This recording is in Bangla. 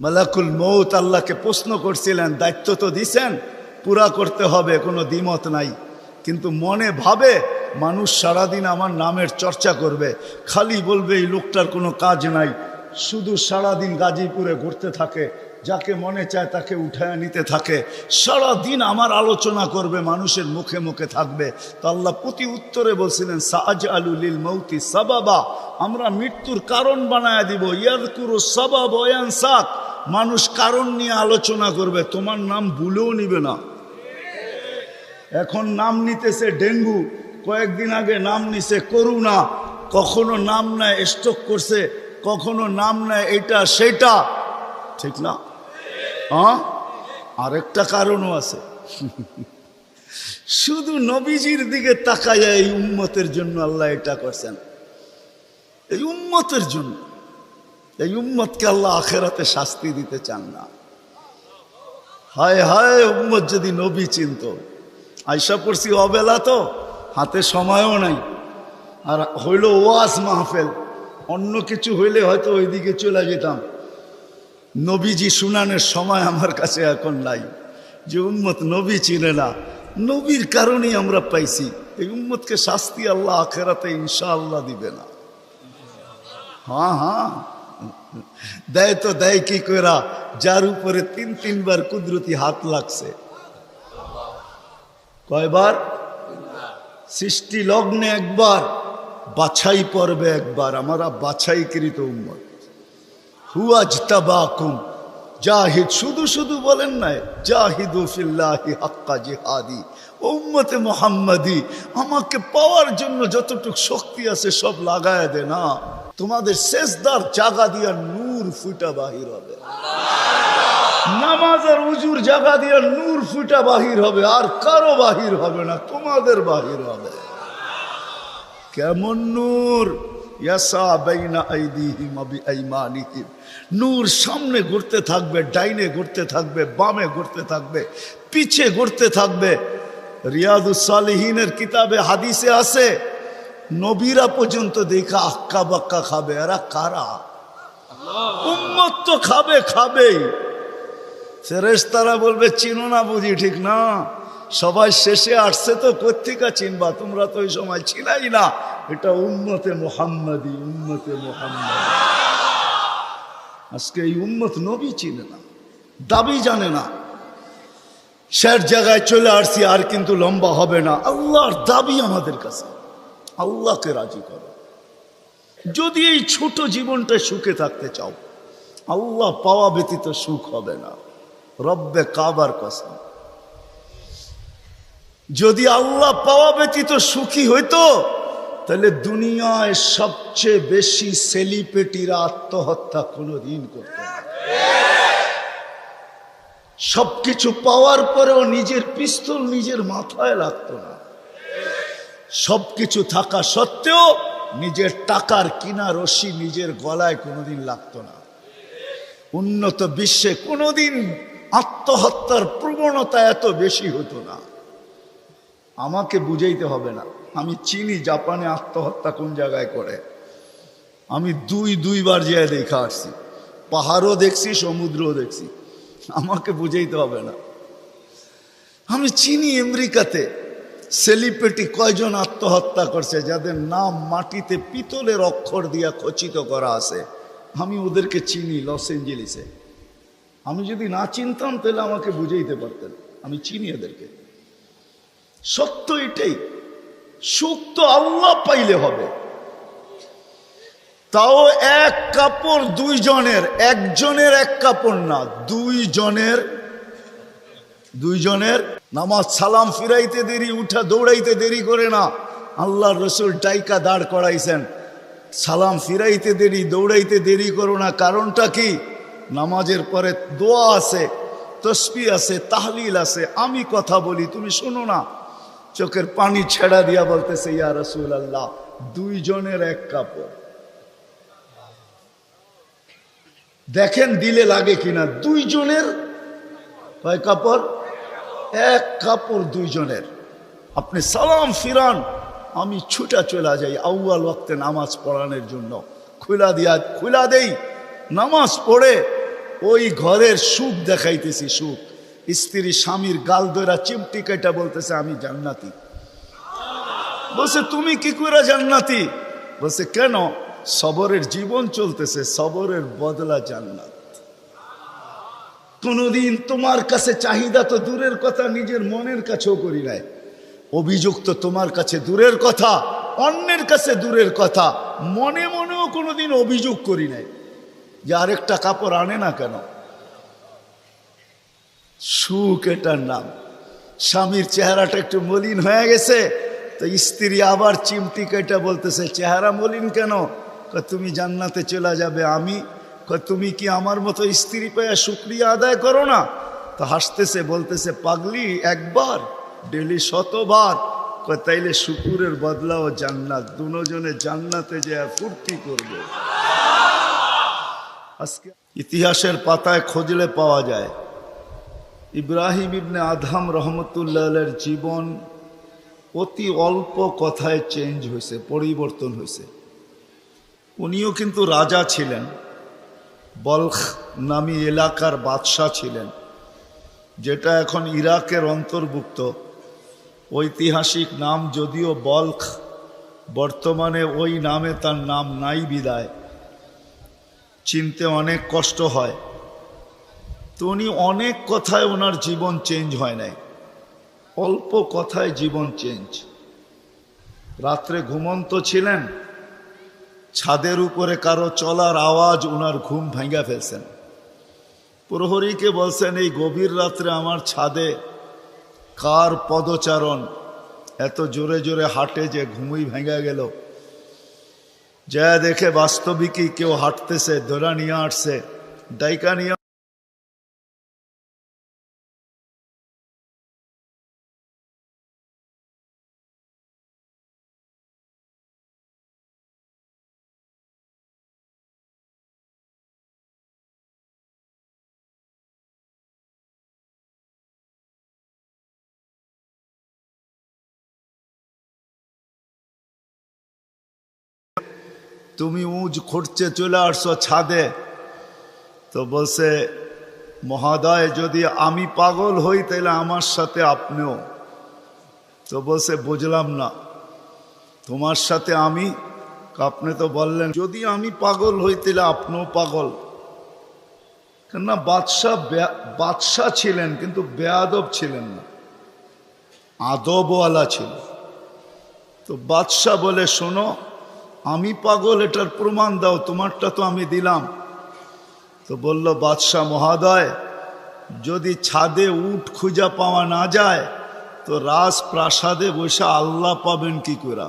মালাকুল মউত আল্লাহকে প্রশ্ন করছিলেন, দায়িত্ব তো দিছেন, পুরা করতে হবে, কোনো দ্বিমত নাই। কিন্তু মনে ভাবে মানুষ সারাদিন আমার নামের চর্চা করবে, খালি বলবে এই লোকটার কোনো কাজ নাই, শুধু সারাদিন গাজীপুরে ঘুরতে থাকে, যাকে মনে চায় তাকে উঠায় নিতে থাকে, সারাদিন আমার আলোচনা করবে, মানুষের মুখে মুখে থাকবে। তো আল্লাহ প্রতি উত্তরে বলছিলেন, সাআজআলু লিল মাউতি সাবাবা, আমরা মৃত্যুর কারণ বানায় দিব। ইয়াযকুরু সাবাব ওয়া ইয়ানসাক, মানুষ কারণ নিয়ে আলোচনা করবে, তোমার নাম ভুলেও নিবে না। এখন নাম নিতেছে ডেঙ্গু, কয়েকদিন আগে নাম নিছে করোনা, কখনো নাম নেয় স্ট্রোক করছে, কখনো নাম নেয় এটা সেটা, ঠিক না? হ্যাঁ, আরেকটা কারণও আছে। শুধু নবীজির দিকে তাকায় এই উম্মতের জন্য আল্লাহ এটা করছেন, এই উম্মতের জন্য। এই উম্মতকে আল্লাহ আখেরাতে শাস্তি দিতে চান না। হায় হায়, উম্মত যদি নবী চিনত। আয়সা পড়ছি অবেলা, তো হাতে সময়ও নাই, আর হইল ওয়াজ মাহফিল, অন্য কিছু হইলে হয়তো ওইদিকে চলে যেতাম। নবীজি শুনানের সময় আমার কাছে এখন নাই। যে উম্মত নবী চিনে না, নবীর কারণেই আমরা পাইছি। এই উম্মতকে শাস্তি আল্লাহ আখেরাতে ইনশাআল্লাহ দিবে না। হ্যাঁ হ্যাঁ, দেয় তো দেয় কি কইরা, যার উপরে 3-3 বার কুদরতি হাত লাগছে। কয়বার? সৃষ্টি লগ্নে একবার, বাছাই পর্বে একবার। আমরা বাছাইকৃত উম্মত। হুয়াজতাবাকুম জাহিদ, শুধু শুধু বলেন নাই, জাহিদু ফিল্লাহি হাক্কা জিহাদি। উম্মতে মুহাম্মাদি, আমাকে পাওয়ার জন্য যতটুকু শক্তি আছে সব লাগায় দে না। তোমাদের সেজদার জায়গা দিয়া নূর ফুটা বাহির হবে, নামাজ আর উজুর জায়গা দিয়া নূর ফুটা বাহির হবে, আর কারো বাহির হবে না, তোমাদের বাহির হবে। কেমন নূর? ইয়াসা বাইনা আইদিহিম ওয়া বিআইমানিহিম, নূর সামনে ঘুরতে থাকবে, ডাইনে ঘুরতে থাকবে, বামে ঘুরতে থাকবে, পিছে ঘুরতে থাকবে। রিয়াদুস সালিহিনের কিতাবে হাদিসে আছে, নবীরা পর্যন্ত দেখা আক্কা বাক্কা খাবে। এরা কারা? উম্মত তো খাবে, খাবেই। ফেরেশতারা বলবে চিনো না বুঝি, ঠিক না? সবাই শেষে আসছে, তো কোত্থেকে চিনবা, তোমরা তো ওই সময় ছিলাই না। এটা উম্মতে মুহাম্মাদি, উম্মতে মুহাম্মাদি। আজকে এই উম্মত নবী চিনে না, দাবি জানে না। শেষ জায়গায় চলে আসছি, আর কিন্তু লম্বা হবে না। আল্লাহর দাবি আমাদের কাছে, আল্লাহকে রাজি করো। যদি এই ছোট জীবনটা সুখে থাকতে চাও, আল্লাহ পাওয়া ব্যতীত সুখ হবে না। রব্বে কাবার কসম, যদি আল্লাহ পাওয়া ব্যতীত সুখী হইতো, তাহলে দুনিয়ায় সবচেয়ে বেশি সেলিব্রিটিরা আত্মহত্যা কোনোদিন করত না। সবকিছু পাওয়ার পরেও নিজের পিস্তল নিজের মাথায় লাগতো না। সবকিছু থাকা সত্ত্বেও নিজের টাকার কিনা রশি নিজের গলায় কোনোদিন লাগতো না। উন্নত বিশ্বে কোনোদিন আত্মহত্যার প্রবণতা এত বেশি হতো না। আমাকে বুঝাইতে হবে না, আমি চিনি জাপানে আত্মহত্যা কোন জায়গায় করে। আমি দুইবার যেয়ে দেখা আসছি, পাহাড়ও দেখছি, সমুদ্রও দেখছি। আমাকে বুঝাইতে হবে না, আমি চিনি আমেরিকাতে সেলিব্রিটি কয়জন আত্মহত্যা করছে, যাদের নাম মাটিতে পিতলের অক্ষর দিয়া খচিত করা আছে। আমি ওদেরকে চিনি লস এঞ্জেলিসে। আমি যদি না চিনতাম তাহলে আমাকে বুঝাইতে পারতেন, আমি চিনি এদেরকে। সত্য এটাই, সুখ তো আল্লাহ পাইলে হবে। তাও এক কাপড় দুইজনের, একজনের এক কাপড় না, দুইজনের। নামাজ সালাম ফিরাইতে দেরি, উঠা দৌড়াইতে দেরি করে না। আল্লাহর রসুল ডাইকা দাঁড় করাইছেন, সালাম ফিরাইতে দেরি, দৌড়াইতে দেরি করো না। কারণটা কি? নামাজের পরে দোয়া আছে, তসবিহ আছে, তাহলিল আছে। আমি কথা বলি, তুমি শোনো না। চোখের পানি ছেড়া দিয়া বলতেছে, ইয়া রাসূলুল্লাহ, দুইজনের এক কাপড়। দেখেন দিলে লাগে কিনা। দুইজনের কয় কাপড়? এক কাপড় দুইজনের। আপনি সালাম ফিরান, আমি ছুটা চলে যাই আউয়াল ওয়াক্তে নামাজ পড়ানোর জন্য। খুলা দেই, নামাজ পড়ে ওই ঘরের সুখ দেখাইতেছি, সুখ। স্ত্রী স্বামীর গাল ধরা চিমটি কেটা বলতেছে আমি জান্নাতি। বলছে তুমি কি করে জান্নাতি? বলছে কেন? সবরের জীবন চলতেছে, সবরের বদলা জান্নাত। কোনদিন তোমার কাছে চাহিদা তো দূরের কথা, নিজের মনের কাছেও করি নাই। অভিযোগ তো তোমার কাছে দূরের কথা, অন্যের কাছে দূরের কথা, মনে মনেও কোনোদিন অভিযোগ করি নাই যে আরেকটা কাপড় আনে না কেন। সুখ এটার নাম। স্বামীর চেহারাটা একটু মলিন হয়ে গেছে, তো স্ত্রী আবার চিমটি কেটে বলতেছে চেহারা মলিন কেন? তুমি জান্নাতে চলে যাবে। আমি তুমি কি আমার মতো স্ত্রী পেয়ে শুকরিয়া আদায় করো না? তো হাসতেছে, বলতেছে পাগলি, একবার ডেলি 100বার। তাইলে শুকুরের বদলাও জান্নাত, দুজনে জান্নাতে যে ফুর্তি করবে। আজকে ইতিহাসের পাতায় খুঁজলে পাওয়া যায় ইব্রাহিম ইবনে আদহাম রহমতুল্লাহের জীবন অতি অল্প কথায় চেঞ্জ হয়েছে, পরিবর্তন হয়েছে। উনিও কিন্তু রাজা ছিলেন, বলখ নামী এলাকার বাদশাহ ছিলেন, যেটা এখন ইরাকের অন্তর্ভুক্ত। ঐতিহাসিক নাম যদিও বলখ, বর্তমানে ওই নামে তার নাম নাই বিদায়, চিনতে অনেক কষ্ট হয়। তো উনি অনেক কথায় ওনার জীবন চেঞ্জ হয় নাই, অল্প কথায় জীবন চেঞ্জ। রাত্রে ঘুমন্ত ছিলেন, ছাদের উপরে কারো চলার আওয়াজ ওনার ঘুম ভাঙা ফেলছেন। প্রহরীকে বলছেন এই গভীর রাত্রে আমার ছাদে কার পদচারণ এত জোরে জোরে হাঁটে যে ঘুমই ভেঙে গেল। যা দেখে বাস্তবিকই কেউ হাঁটতেছে, ধরা নিয়ে আসছে, ডাইকা নিয়ে। তুমি উঁচ খুঁড়ছে চলে আসছো ছাদে। তো বলছে মহোদয় যদি আমি পাগল হই তাহলে আমার সাথে আপনিও। তো বলছে বুঝলাম না, তোমার সাথে আমি? আপনি তো বললেন যদি আমি পাগল হই তাহলে আপনিও পাগল। কেননা বাদশাহ ছিলেন কিন্তু বেয়াদব ছিলেন না, আদবওয়ালা ছিল। তো বাদশাহ বলে শোনো, আমি পাগল এটার প্রমাণ দাও, তোমারটা তো আমি দিলাম। তো বলল বাদশাহ মহোদয় যদি ছাদে উট খুঁজা পাওয়া না যায় তো রাজপ্রাসাদে বসে আল্লাহ পাবেন কি করে?